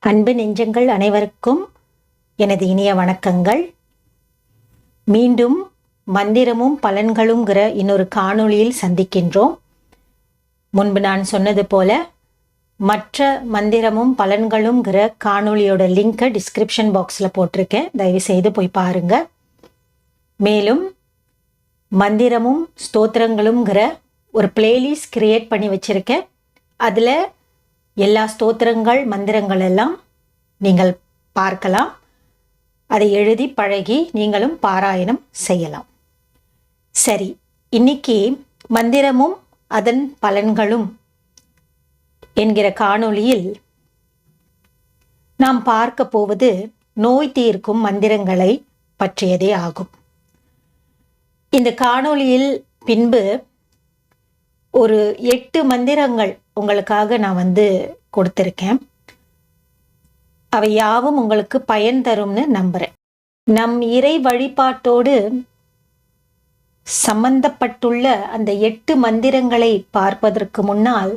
அன்பு நெஞ்சங்கள் அனைவருக்கும் எனது இனிய வணக்கங்கள். மீண்டும் மந்திரமும் பலன்களுங்கிற இன்னொரு காணொளியில் சந்திக்கின்றோம். முன்பு நான் சொன்னது போல மற்ற மந்திரமும் பலன்களுங்கிற காணொளியோட லிங்கை டிஸ்கிரிப்ஷன் பாக்ஸில் போட்டிருக்கேன், தயவு செய்து போய் பாருங்க. மேலும் மந்திரமும் ஸ்தோத்திரங்களுங்கிற ஒரு பிளேலிஸ்ட் கிரியேட் பண்ணி வச்சிருக்கேன். அதில் எல்லா ஸ்தோத்திரங்கள் மந்திரங்கள் எல்லாம் நீங்கள் பார்க்கலாம். அதை எழுதி பழகி நீங்களும் பாராயணம் செய்யலாம். சரி, இன்னைக்கு மந்திரமும் அதன் பலன்களும் என்கிற காணொளியில் நாம் பார்க்க போவது நோய் தீர்க்கும் மந்திரங்களை பற்றியதே ஆகும். இந்த காணொளியில் பின்பு ஒரு 8 மந்திரங்கள் உங்களுக்காக நான் கொடுத்திருக்கேன். அவை யாவும் உங்களுக்கு பயன் தரும்னு நம்புறேன். நம் இறை வழிபாட்டோடு சம்பந்தப்பட்டுள்ள அந்த 8 மந்திரங்களை பார்ப்பதற்கு முன்னால்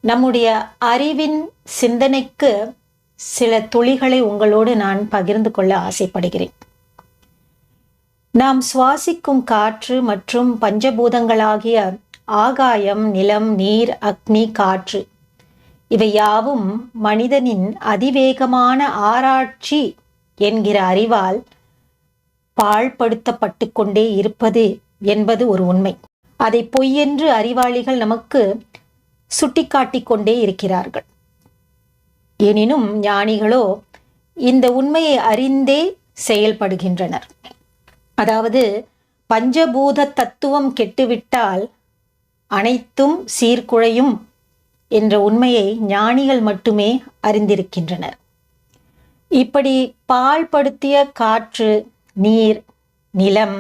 நம்முடைய அறிவின் சிந்தனைக்கு சில துளிகளை உங்களோடு நான் பகிர்ந்து கொள்ள ஆசைப்படுகிறேன். நாம் சுவாசிக்கும் காற்று மற்றும் பஞ்சபூதங்களாகிய ஆகாயம், நிலம், நீர், அக்னி, காற்று இவை யாவும் மனிதனின் அதிவேகமான ஆராய்ச்சி என்கிற அறிவால் பாழ்படுத்தப்பட்டு கொண்டே இருப்பது என்பது ஒரு உண்மை. அதை பொய்யென்று அறிவாளிகள் நமக்கு சுட்டிக்காட்டிக் கொண்டே இருக்கிறார்கள். எனினும் ஞானிகளோ இந்த உண்மையை அறிந்தே செயல்படுகின்றனர். அதாவது பஞ்சபூத தத்துவம் கெட்டுவிட்டால் அனைத்தும் சீர்குலையும் என்ற உண்மையை ஞானிகள் மட்டுமே அறிந்திருக்கின்றனர். இப்படி பாழ்படுத்திய காற்று, நீர், நிலம்,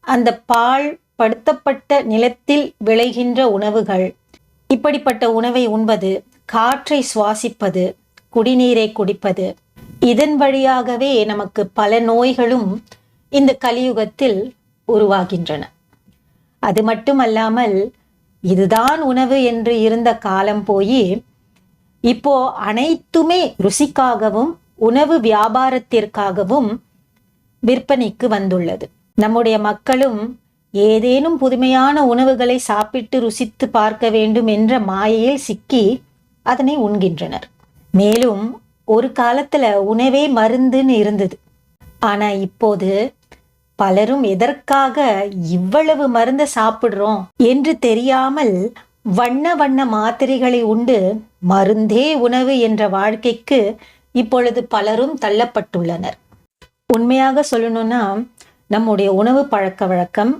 அந்த பாழ்படுத்தப்பட்ட நிலத்தில் விளைகின்ற உணவுகள், இப்படிப்பட்ட உணவை உண்பது, காற்றை சுவாசிப்பது, குடிநீரை குடிப்பது, இதன் வழியாகவே நமக்கு பல நோய்களும் இந்த கலியுகத்தில் உருவாகின்றன. அது மட்டுமல்லாமல் இதுதான் உணவு என்று இருந்த காலம் போய் இப்போ அனைத்துமே ருசிக்காகவும் உணவு வியாபாரத்திற்காகவும் விற்பனைக்கு வந்துள்ளது. நம்முடைய மக்களும் ஏதேனும் புதுமையான உணவுகளை சாப்பிட்டு ருசித்து பார்க்க வேண்டும் என்ற மாயையில் சிக்கி அதனை உண்கின்றனர். மேலும் ஒரு காலத்துல உணவே மருந்துன்னு இருந்தது. ஆனா இப்போது பலரும் எதற்காக இவ்வளவு மருந்தை சாப்பிடுறோம் என்று தெரியாமல் வண்ண வண்ண மாத்திரைகளை உண்டு மருந்தே உணவு என்ற வாழ்க்கைக்கு இப்பொழுது பலரும் தள்ளப்பட்டுள்ளனர். உண்மையாக சொல்லணும்னா நம்முடைய உணவு பழக்க வழக்கம்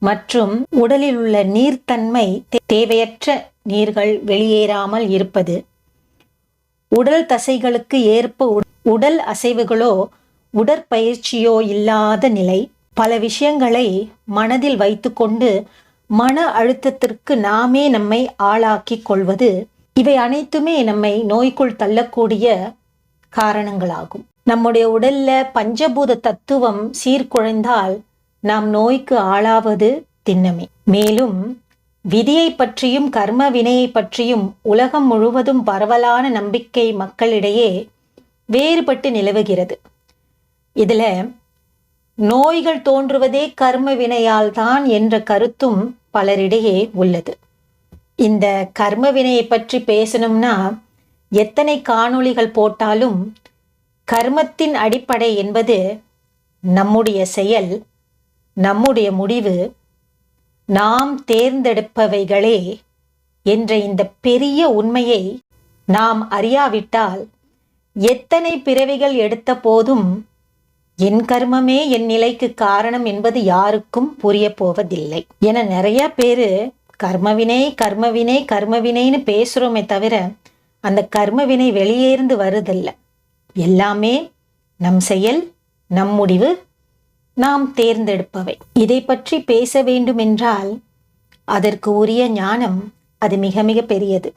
மற்றும் உடலில் உள்ள நீர்த்தன்மை, தேவையற்ற நீர்கள் வெளியேறாமல் இருப்பது, உடல் தசைகளுக்கு ஏற்ப உடல் அசைவுகளோ உடற்பயிற்சியோ இல்லாத நிலை, பல விஷயங்களை மனதில் வைத்துக்கொண்டு மன அழுத்தத்திற்கு நாமே நம்மை ஆளாக்கி கொள்வது, இவை அனைத்துமே நம்மை நோய்க்குள் தள்ளக்கூடிய காரணங்களாகும். நம்முடைய உடல்ல பஞ்சபூத தத்துவம் சீர்குலைந்தால் நாம் நோய்க்கு ஆளாவது திண்ணமே. மேலும் விதியை பற்றியும் கர்ம வினையை பற்றியும் உலகம் முழுவதும் பரவலான நம்பிக்கை மக்களிடையே வேறுபட்டு நிலவுகிறது. இதுல நோய்கள் தோன்றுவதே கர்ம வினையால் தான் என்ற கருத்தும் பலரிடையே உள்ளது. இந்த கர்ம வினையை பற்றி பேசணும்னா எத்தனை காணொளிகள் போட்டாலும் கர்மத்தின் அடிப்படை என்பது நம்முடைய செயல், நம்முடைய முடிவு, நாம் தேர்ந்தெடுப்பவைகளே என்ற இந்த பெரிய உண்மையை நாம் அறியாவிட்டால் எத்தனை பிறவிகள் எடுத்த போதும் என் கர்மமே என் நிலைக்கு காரணம் என்பது யாருக்கும் புரிய போவதில்லை. என நிறைய பேரு கர்மவினை கர்மவினை கர்மவினைன்னு பேசுறோமே தவிர அந்த கர்மவினை வெளியேந்து வருதில்லை. எல்லாமே நம் செயல், நம் முடிவு, நாம் தேர்ந்தெடுப்பவை. இதை பற்றி பேச வேண்டும் என்றால் அதற்கு உரிய ஞானம் அது மிக மிக பெரியது.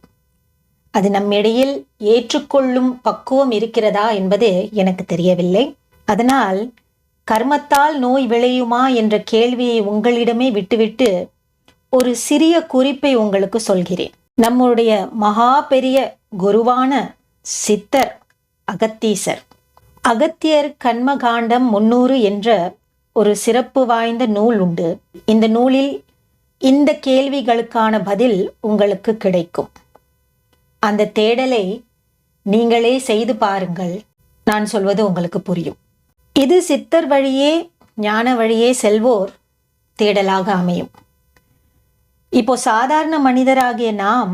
அது நம்மிடையில் ஏற்றுக்கொள்ளும் பக்குவம் இருக்கிறதா என்பது எனக்கு தெரியவில்லை. அதனால் கர்மத்தால் நோய் விளையுமா என்ற கேள்வியை உங்களிடமே விட்டுவிட்டு ஒரு சிறிய குறிப்பை உங்களுக்கு சொல்கிறேன். நம்முடைய மகா பெரிய குருவான சித்தர் அகத்தீசர். அகத்தியர் கண்மகாண்டம் 300 என்ற ஒரு சிறப்பு வாய்ந்த நூல் உண்டு. இந்த நூலில் இந்த கேள்விகளுக்கான பதில் உங்களுக்கு கிடைக்கும். அந்த தேடலை நீங்களே செய்து பாருங்கள். நான் சொல்வது உங்களுக்கு புரியும். இது சித்தர் வழியே ஞான வழியே செல்வோர் தேடலாக அமையும். இப்போ சாதாரண மனிதராகிய நாம்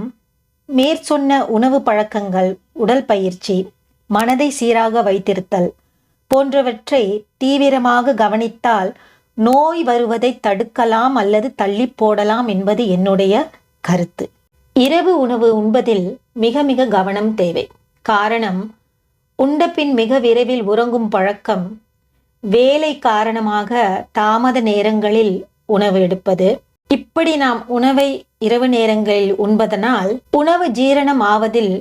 மேற்சொன்ன உணவு பழக்கங்கள், உடல் பயிற்சி, மனதை சீராக வைத்திருத்தல் போன்றவற்றை தீவிரமாக கவனித்தால் நோய் வருவதை தடுக்கலாம் அல்லது தள்ளி போடலாம் என்பது என்னுடைய கருத்து. இரவு உணவு உண்பதில் மிக மிக கவனம் தேவை. காரணம், உண்டபின் மிக விரைவில் உறங்கும் பழக்கம், வேலை காரணமாக தாமத நேரங்களில் உணவு எடுப்பது, இப்படி நாம் உணவை இரவு நேரங்களில் உண்பதனால் உணவு ஜீரணம் ஆவதில்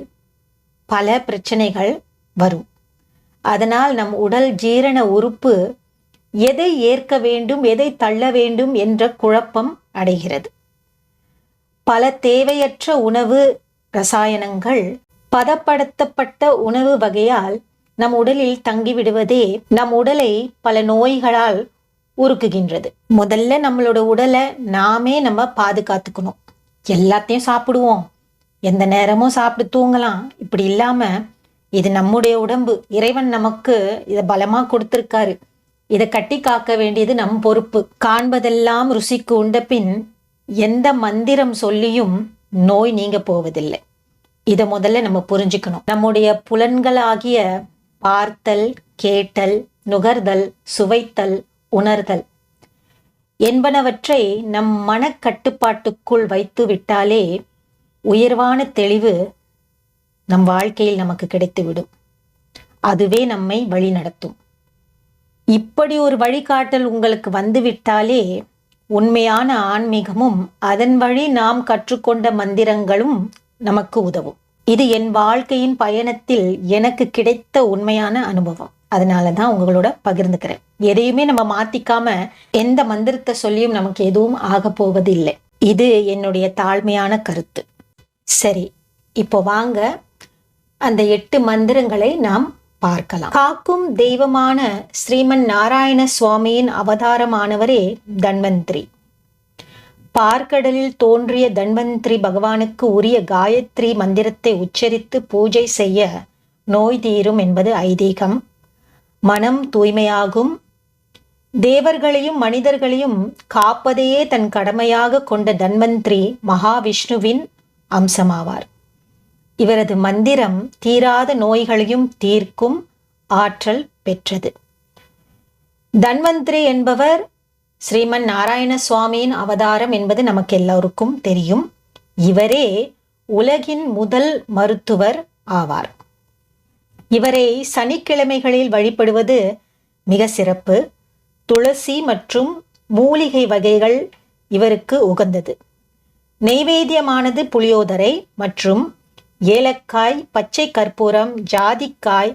பல பிரச்சனைகள் வரும். அதனால் நம் உடல் ஜீரண உறுப்பு எதை ஏற்க வேண்டும், எதை தள்ள வேண்டும் என்ற குழப்பம் அடைகிறது. பல தேவையற்ற உணவு ரசாயனங்கள், பதப்படுத்தப்பட்ட உணவு வகையால் நம் உடலில் தங்கிவிடுவதே நம் உடலை பல நோய்களால் உருக்குகின்றது. முதல்ல நம்மளோட உடலை நாமே நம்ம பாதுகாத்துக்கணும். எல்லாத்தையும் சாப்பிடுவோம், எந்த நேரமும் சாப்பிட்டு தூங்கலாம், இப்படி இல்லாம இது நம்முடைய உடம்பு, இறைவன் நமக்கு இதை பலமா கொடுத்திருக்காரு, இதை கட்டி காக்க வேண்டியது நம் பொறுப்பு. காண்பதெல்லாம் ருசிக்கு உண்ட பின் எந்த மந்திரம் சொல்லியும் நோய் நீங்க போவதில்லை. இதை முதல்ல நம்ம புரிஞ்சுக்கணும். நம்முடைய புலன்களாகிய பார்த்தல், கேட்டல், நுகர்தல், சுவைத்தல், உணர்தல் என்பனவற்றை நம் மனக்கட்டுப்பாட்டுக்குள் வைத்து விட்டாலே உயர்வான தெளிவு நம் வாழ்க்கையில் நமக்கு கிடைத்துவிடும். அதுவே நம்மை வழி நடத்தும். இப்படி ஒரு வழிகாட்டல் உங்களுக்கு வந்துவிட்டாலே உண்மையான ஆன்மீகமும் அதன் வழி நாம் கற்றுக்கொண்ட மந்திரங்களும் நமக்கு உதவும். இது என் வாழ்க்கையின் பயணத்தில் எனக்கு கிடைத்த உண்மையான அனுபவம். அதனால தான் உங்களோட பகிர்ந்துக்கிறேன். எதையுமே நம்ம மாத்திக்காம எந்த மந்திரத்தை சொல்லியும் நமக்கு எதுவும் ஆக போவது இல்லை. இது என்னுடைய தாழ்மையான கருத்து. சரி, இப்போ வாங்க அந்த 8 மந்திரங்களை நாம் பார்க்கலாம். காக்கும் தெய்வமான ஸ்ரீமன் நாராயண சுவாமியின் அவதாரமானவரே தன்வந்திரி. பார்க்கடலில் தோன்றிய தன்வந்திரி பகவானுக்கு உரிய காயத்ரி மந்திரத்தை உச்சரித்து பூஜை செய்ய நோய் தீரும் என்பது ஐதீகம். மனம் தூய்மையாகும். தேவர்களையும் மனிதர்களையும் காப்பதையே தன் கடமையாக கொண்ட தன்வந்திரி மகாவிஷ்ணுவின் அம்சமாவார். இவரது மந்திரம் தீராத நோய்களையும் தீர்க்கும் ஆற்றல் பெற்றது. தன்வந்திரி என்பவர் ஸ்ரீமன் நாராயண சுவாமியின் அவதாரம் என்பது நமக்கு எல்லோருக்கும் தெரியும். இவரே உலகின் முதல் மருத்துவர் ஆவார். இவரை சனிக்கிழமைகளில் வழிபடுவது மிக சிறப்பு. துளசி மற்றும் மூலிகை வகைகள் இவருக்கு உகந்தது. நெய்வேத்தியமானது புளியோதரை மற்றும் ஏலக்காய், பச்சை கற்பூரம், ஜாதிக்காய்,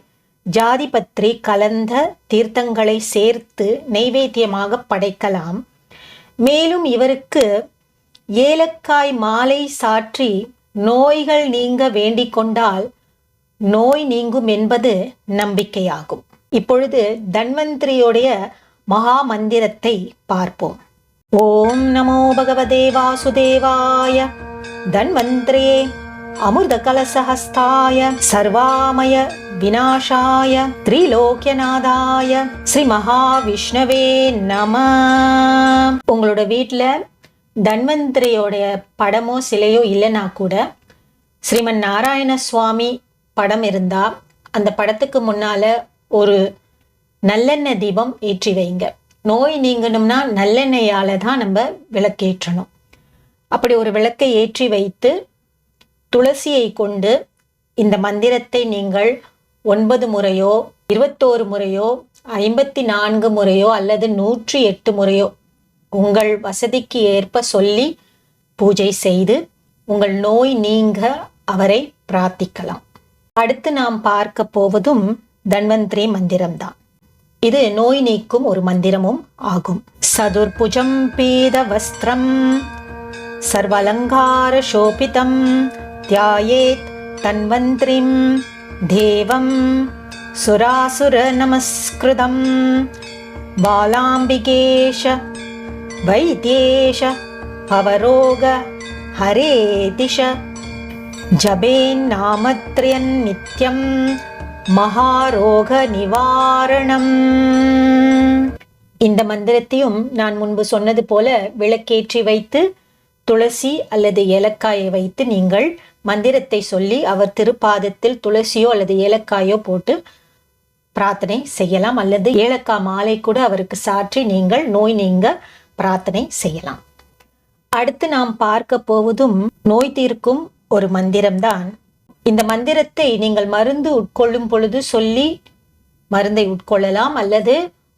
ஜாதிபத்திரி கலந்த தீர்த்தங்களை சேர்த்து நெய்வேத்தியமாக படைக்கலாம். மேலும் இவருக்கு ஏலக்காய் மாலை சாற்றி நோய்கள் நீங்க வேண்டிக் கொண்டால் நோய் நீங்கும் என்பது நம்பிக்கையாகும். இப்பொழுது தன்வந்திரியோடைய மகா மந்திரத்தை பார்ப்போம். ஓம் நமோ பகவதே வாசுதேவாய தன்வந்திரே அமிர்த கலசஹஸ்தாய சர்வாமய விநாசாய திரிலோக்கியநாதாய ஸ்ரீ மகாவிஷ்ணவே நம. உங்களோட வீட்டில் தன்வந்திரியோடைய படமோ சிலையோ இல்லைன்னா கூட ஸ்ரீமன் நாராயண சுவாமி படம் இருந்தா அந்த படத்துக்கு முன்னால ஒரு நல்லெண்ணெய் தீபம் ஏற்றி வைங்க. நோய் நீங்கணும்னா நல்லெண்ணெயால தான் நம்ம விளக்கேற்றணும். அப்படி ஒரு விளக்கை ஏற்றி வைத்து துளசியை கொண்டு இந்த மந்திரத்தை நீங்கள் 9 முறையோ 21 முறையோ 54 முறையோ அல்லது 108 முறையோ உங்கள் வசதிக்கு ஏற்ப சொல்லி பூஜை செய்து உங்கள் நோய் நீங்க அவரை பிரார்த்திக்கலாம். அடுத்து நாம் பார்க்க போவதும் தன்வந்திரி மந்திரம்தான். இது நோய் நீக்கும் ஒரு மந்திரமும் ஆகும். சதுர்புஜம் பீத வஸ்திரம் சர்வலங்கார சோபிதம் தியாயேத் தன்வந்திரிம் தேவம் சுராசுர நமஸ்கிருதம் பாலாம்பிகேஷ வைத்யேஷ பவரோக ஹரேதிஷ ஜபேன் நாமத்ரியன் நித்யம் மகாரோக நிவாரணம். இந்த மந்திரத்தையும் நான் முன்பு சொன்னது போல விளக்கேற்றி வைத்து துளசி அல்லது ஏலக்காயை வைத்து நீங்கள் மந்திரத்தை சொல்லி அவர் திருப்பாதத்தில் துளசியோ அல்லது ஏலக்காயோ போட்டு பிரார்த்தனை செய்யலாம். அல்லது ஏலக்காய் மாலை கூட அவருக்கு சாற்றி நீங்கள் நோய் நீங்க பிரார்த்தனை செய்யலாம். அடுத்து நாம் பார்க்க போவதும் நோய் தீர்க்கும் ஒரு மந்திரம்தான். இந்த மந்திரத்தை நீங்கள் மருந்து உட்கொள்ளும் பொழுது சொல்லி மருந்தை உட்கொள்ளலாம், அல்லது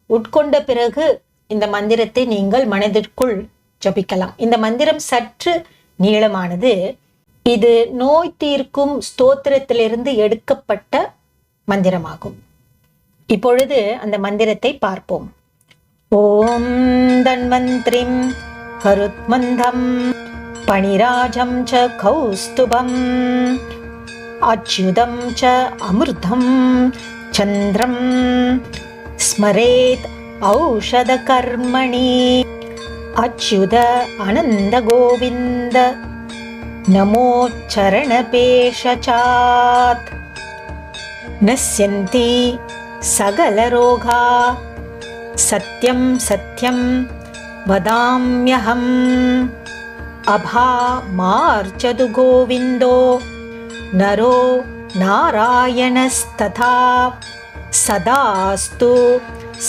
உட்கொண்ட பிறகு இந்த மந்திரத்தை நீங்கள் மனதிற்குள் ஜபிக்கலாம். இந்த மந்திரம் சற்று நீளமானது. இது நோய் தீர்க்கும் ஸ்தோத்திரத்திலிருந்து எடுக்கப்பட்ட மந்திரமாகும். இப்பொழுது அந்த மந்திரத்தை பார்ப்போம். ஓம் தன்வந்திரிம் கருத்மந்தம் பணிராஜம் ச கௌஸ்துபம் அச்யுதம் ச அமிர்தம் சந்திரம் ஸ்மரேத் ஔஷத கர்மணி அச்யுத அனந்த கோவிந்த நமோ சரணபேஷசாத் நஸ்யந்தி சகலரோகா சத்யம் சத்யம் வதாம்யஹம் அபா மார்ச்சது கோவிந்தோ நரோ நாராயணஸ்ததா சதாஸ்து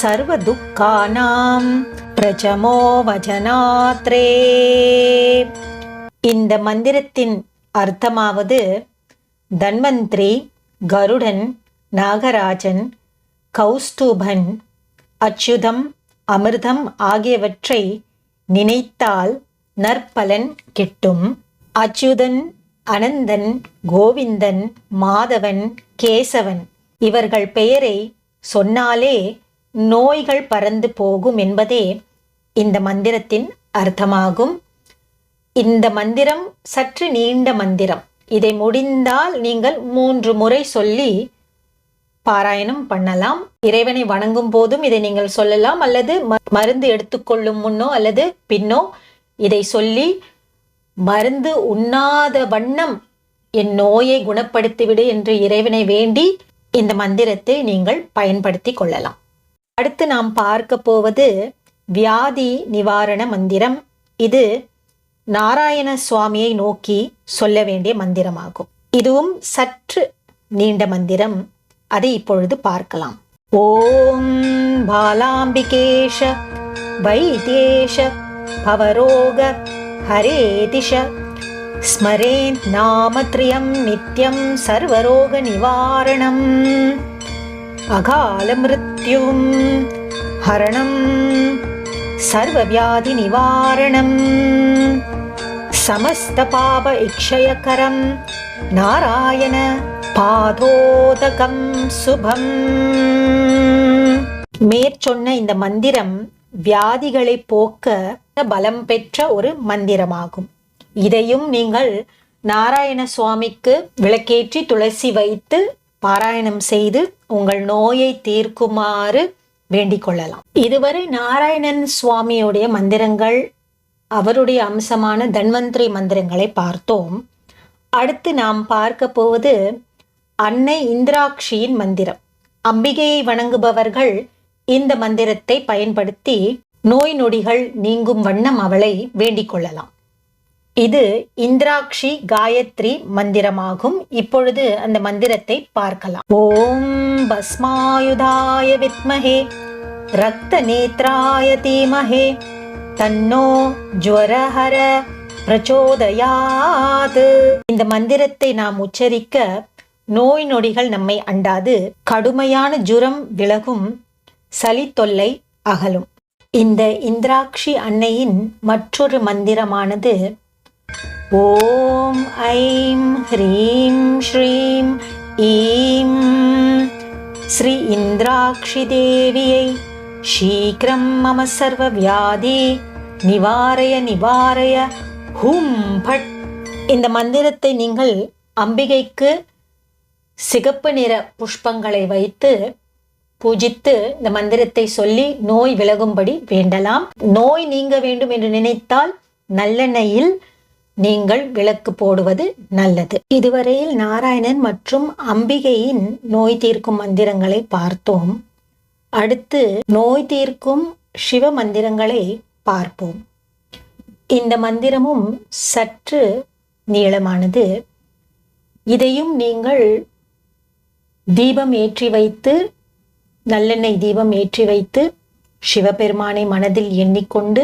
சர்வதுக்கானாம் பிரஜமோ வஜனாத்ரே. இந்த மந்திரத்தின் அர்த்தமாவது தன்வந்திரி, கருடன், நாகராஜன், கௌஸ்துபன், அச்சுதம், அமிர்தம் ஆகியவற்றை நினைத்தால் நற்பலன் கிட்டும். அச்சுதன், அனந்தன், கோவிந்தன், மாதவன், கேசவன் இவர்கள் பெயரை சொன்னாலே நோய்கள் பறந்து போகும் என்பதே இந்த மந்திரத்தின் அர்த்தமாகும். இந்த மந்திரம் சற்று நீண்ட மந்திரம். இதை முடிந்தால் நீங்கள் 3 முறை சொல்லி பாராயணம் பண்ணலாம். இறைவனை வணங்கும் போதும் இதை நீங்கள் சொல்லலாம், அல்லது மருந்து எடுத்துக்கொள்ளும் முன்னோ அல்லது பின்னோ இதை சொல்லி மருந்து உண்ணாத வண்ணம் என் நோயை குணப்படுத்திவிடு என்று இறைவனை வேண்டி இந்த மந்திரத்தை நீங்கள் பயன்படுத்தி கொள்ளலாம். அடுத்து நாம் பார்க்க போவது வியாதி நிவாரண மந்திரம். இது நாராயண சுவாமியை நோக்கி சொல்ல வேண்டிய மந்திரமாகும். இதுவும் சற்று நீண்ட மந்திரம். அதை இப்பொழுது பார்க்கலாம். ஓம் பாலாம்பிகேஷ வைத்யேஷ பவரோக ஹரேதிஷ ஸ்மரேன் நாமத்ரியம் நித்யம் சர்வரோக நிவாரணம் அகால மிருத்யும் ஹரணம் சர்வவியாதி நிவாரணம் சமஸ்த பாப இக்ஷயகரம் நாராயண பாதோதகம் சுபம். மேற்சொன்ன இந்த மந்திரம் வியாதிகளை போக்க பலம் பெற்ற ஒரு மந்திரமாகும். இதையும் நீங்கள் நாராயண சுவாமிக்கு விளக்கேற்றி துளசி வைத்து பாராயணம் செய்து உங்கள் நோயை தீர்க்குமாறு வேண்டிக் கொள்ளலாம். இதுவரை நாராயணன் சுவாமியுடைய மந்திரங்கள், அவருடைய அம்சமான தன்வந்திரி மந்திரங்களை பார்த்தோம். அடுத்து நாம் பார்க்க போவது அன்னை இந்திராட்சியின் மந்திரம். அம்பிகையை வணங்குபவர்கள் இந்த மந்திரத்தை பயன்படுத்தி நோய் நொடிகள் நீங்கும் வண்ணம் அவளை வேண்டிக் கொள்ளலாம். இது இந்திராட்சி காயத்ரி மந்திரமாகும். இப்பொழுது அந்த மந்திரத்தை பார்க்கலாம். ஓம் பஸ்மாயுதாய வித்மஹே ரக்த நேத்ராய தீமஹே தன்னோ ஜ்வரஹர பிரச்சோதயாத். இந்த மந்திரத்தை நாம் உச்சரிக்க நோய் நொடிகள் நம்மை அண்டாது, கடுமையான ஜுரம் விலகும், சளி தொல்லை அகலும். இந்த இந்திராட்சி அன்னையின் மற்றொரு மந்திரமானது ஓம் ஐம் ஹ்ரீம் ஸ்ரீம் ஈம் ஸ்ரீ இந்திராட்சி தேவியை சீக்கிரம் மம சர்வ வியாதி நிவாரய நிவாரய ஹூம் பட். இந்த மந்திரத்தை நீங்கள் அம்பிகைக்கு சிகப்பு நிற புஷ்பங்களை வைத்து பூஜித்து இந்த மந்திரத்தை சொல்லி நோய் விலகும்படி வேண்டலாம். நோய் நீங்க வேண்டும் என்று நினைத்தால் நல்லெண்ணெயில் நீங்கள் விளக்கு போடுவது நல்லது. இதுவரையில் நாராயணன் மற்றும் அம்பிகையின் நோய் தீர்க்கும் மந்திரங்களை பார்த்தோம். அடுத்து நோய் தீர்க்கும் சிவ மந்திரங்களை பார்ப்போம். இந்த மந்திரமும் சற்று நீளமானது. இதையும் நீங்கள் தீபம் ஏற்றி வைத்து, நல்லெண்ணெய் தீபம் ஏற்றி வைத்து, சிவபெருமானை மனதில் எண்ணிக்கொண்டு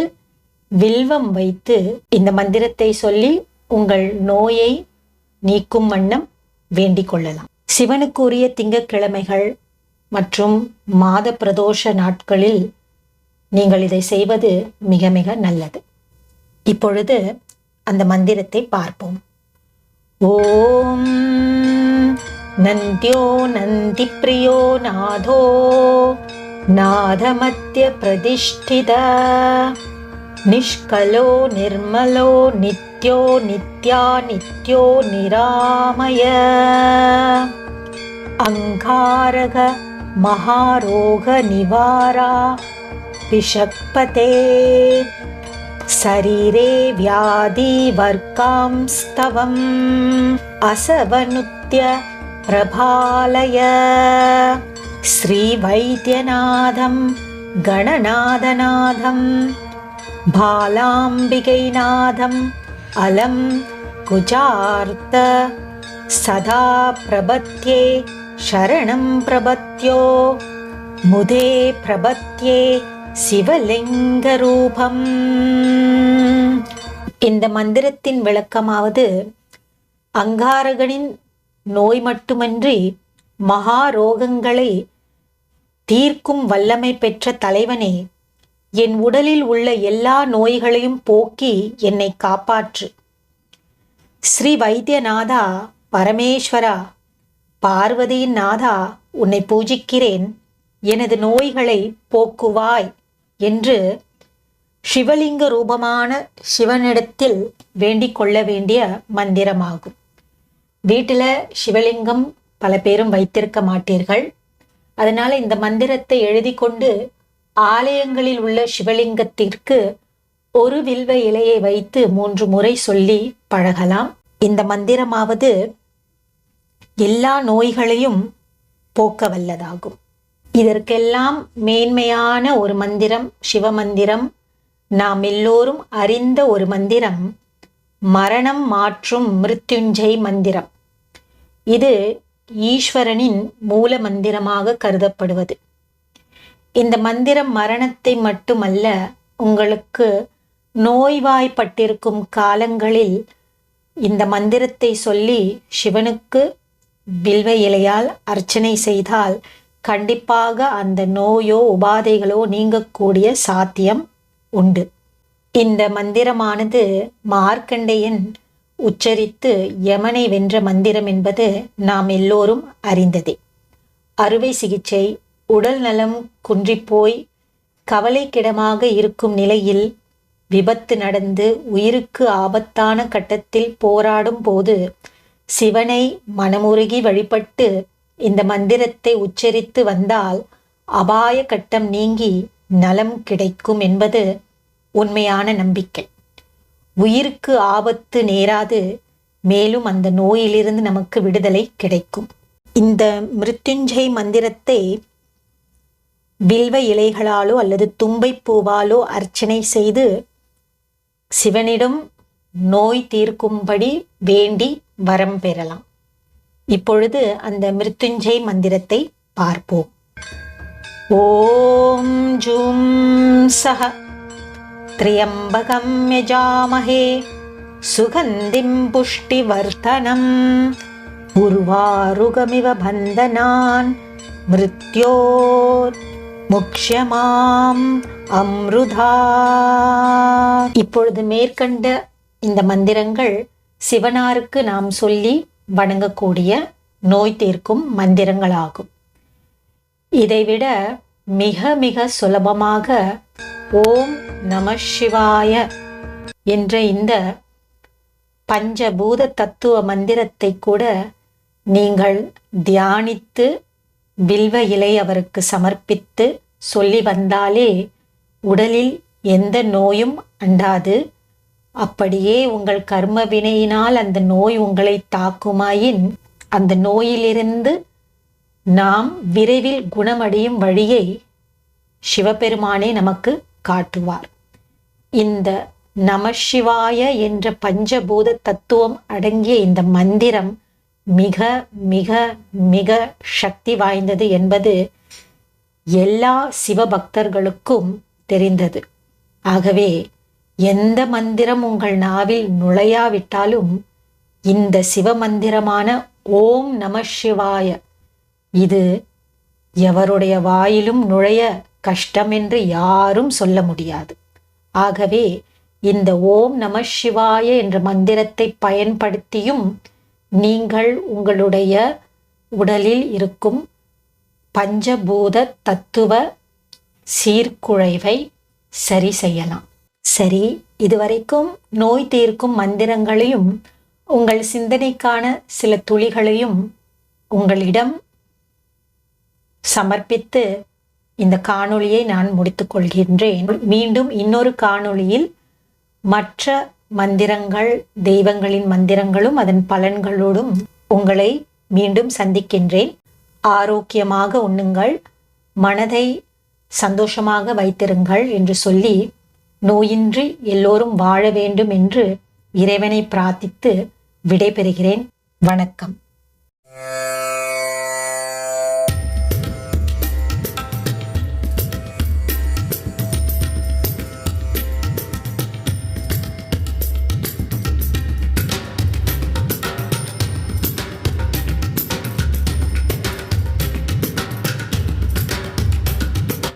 வில்வம் வைத்து இந்த மந்திரத்தை சொல்லி உங்கள் நோயை நீக்கும் வண்ணம் வேண்டிக் கொள்ளலாம். சிவனுக்குரிய திங்கட்கிழமைகள் மற்றும் மாத பிரதோஷ நாட்களில் நீங்கள் இதை செய்வது மிக மிக நல்லது. இப்பொழுது அந்த மந்திரத்தை பார்ப்போம். ஓம் நந்தியோ நந்தி பிரியோ நாதோ நாதமத்ய பிரதிஷ்டித நிஷ்கலோ நிர்மலோ நித்யோ நித்யா நித்யோ நிராமய அங்காரக மகாரோக நிவாரா விஷக்பதே சரீரே வியாதி வர்க்காம் ஸ்தவம் அசவனுத்ய பிரபாலய ஸ்ரீ வைத்தியநாதம் கணநாதநாதம் பாலாம்பிகைநாதம் அலம் குஜார்த்த சதா பிரபத்யே சரணம் பிரபத்யோ முதே பிரபத்யே சிவலிங்க ரூபம். இந்த மந்திரத்தின் விளக்கமாவது, அங்காரகனின் நோய் மட்டுமன்றி மகாரோகங்களை தீர்க்கும் வல்லமை பெற்ற தலைவனே, என் உடலில் உள்ள எல்லா நோய்களையும் போக்கி என்னை காப்பாற்று. ஸ்ரீ வைத்தியநாதா, பரமேஸ்வரா, பார்வதியின் நாதா, உன்னை பூஜிக்கிறேன், எனது நோய்களை போக்குவாய் என்று சிவலிங்க ரூபமான சிவனிடத்தில் வேண்டிக் கொள்ள வேண்டிய மந்திரமாகும். வீட்டில் சிவலிங்கம் பல பேரும் வைத்திருக்க மாட்டீர்கள். அதனால இந்த மந்திரத்தை எழுதி கொண்டு ஆலயங்களில் உள்ள சிவலிங்கத்திற்கு ஒரு வில்வ இலையை வைத்து 3 முறை சொல்லி பழகலாம். இந்த மந்திரமாவது எல்லா நோய்களையும் போக்க வல்லதாகும். இதற்கெல்லாம் மேன்மையான ஒரு மந்திரம் சிவமந்திரம், நாம் எல்லோரும் அறிந்த ஒரு மந்திரம், மரணம் மாற்றும் மிருத்யுஞ்சை மந்திரம். இது ஈஸ்வரனின் மூல மந்திரமாக கருதப்படுவது. இந்த மந்திரம் மரணத்தை மட்டுமல்ல, உங்களுக்கு நோய்வாய்ப்பட்டிருக்கும் காலங்களில் இந்த மந்திரத்தை சொல்லி சிவனுக்கு வில்வ இலையால் அர்ச்சனை செய்தால் கண்டிப்பாக அந்த நோயோ உபாதைகளோ நீங்கக்கூடிய சாத்தியம் உண்டு. இந்த மந்திரமானது மார்க்கண்டேயன் உச்சரித்து யமனை வென்ற மந்திரம் என்பது நாம் எல்லோரும் அறிந்ததே. அறுவை சிகிச்சை, உடல் நலம் குன்றிப்போய் கவலைக்கிடமாக இருக்கும் நிலையில், விபத்து நடந்து உயிருக்கு ஆபத்தான கட்டத்தில் போராடும் போது சிவனை மனமுருகி வழிபட்டு இந்த மந்திரத்தை உச்சரித்து வந்தால் அபாய கட்டம் நீங்கி நலம் கிடைக்கும் என்பது உண்மையான நம்பிக்கை. உயிருக்கு ஆபத்து நேராது, மேலும் அந்த நோயிலிருந்து நமக்கு விடுதலை கிடைக்கும். இந்த மிருத்யுஞ்சை மந்திரத்தை வில்வ இலைகளாலோ அல்லது தும்பை பூவாலோ அர்ச்சனை செய்து சிவனிடம் நோய் தீர்க்கும்படி வேண்டி வரம் பெறலாம். இப்பொழுது அந்த மிருத்யுஞ்சை மந்திரத்தை பார்ப்போம். ஓம் ஜூம் சஹ த்ரியம்பகம் யஜாமஹே சுகந்திம் புஷ்டிவர்தனம் உர்வாருகமிவ பந்தனான் மிருத்யோர் முக்ஷ்யமாம் அம்ருதா. இப்பொழுது மேற்கண்ட இந்த மந்திரங்கள் சிவனாருக்கு நாம் சொல்லி வணங்கக்கூடிய நோய் தீர்க்கும் மந்திரங்களாகும். இதைவிட மிக மிக சுலபமாக ஓம் நம சிவாய என்ற இந்த பஞ்சபூத தத்துவ மந்திரத்தை கூட நீங்கள் தியானித்து வில்வ இலை அவருக்கு சமர்ப்பித்து சொல்லி வந்தாலே உடலில் எந்த நோயும் அண்டாது. அப்படியே உங்கள் கர்ம வினையினால் அந்த நோய் உங்களை தாக்குமாயின் அந்த நோயிலிருந்து நாம் விரைவில் குணமடையும் வழியை சிவபெருமானே நமக்கு காட்டுவார். இந்த நமசிவாய என்ற பஞ்சபூத தத்துவம் அடங்கிய இந்த மந்திரம் மிக மிக மிக சக்தி வாய்ந்தது என்பது எல்லா சிவபக்தர்களுக்கும் தெரிந்தது. ஆகவே எந்த மந்திரம் உங்கள் நாவில் நுழையாவிட்டாலும் இந்த சிவமந்திரமான ஓம் நம சிவாய இது எவருடைய வாயிலும் நுழைய கஷ்டம் என்று யாரும் சொல்ல முடியாது. ஆகவே இந்த ஓம் நம சிவாய என்ற மந்திரத்தை பயன்படுத்தியும் நீங்கள் உங்களுடைய உடலில் இருக்கும் பஞ்சபூத தத்துவ சீர்குலைவை சரி செய்யலாம். சரி, இதுவரைக்கும் நோய் தீர்க்கும் மந்திரங்களையும் உங்கள் சிந்தனைக்கான சில துளிகளையும் உங்களிடம் சமர்ப்பித்து இந்த காணொளியை நான் முடித்துக் கொள்கின்றேன். மீண்டும் இன்னொரு காணொளியில் மற்ற மந்திரங்கள், தெய்வங்களின் மந்திரங்களும் அதன் பலன்களோடும் உங்களை மீண்டும் சந்திக்கின்றேன். ஆரோக்கியமாக உண்ணுங்கள், மனதை சந்தோஷமாக வைத்திருங்கள் என்று சொல்லி நோயின்றி எல்லோரும் வாழ வேண்டும் என்று இறைவனை பிரார்த்தித்து விடைபெறுகிறேன். வணக்கம்.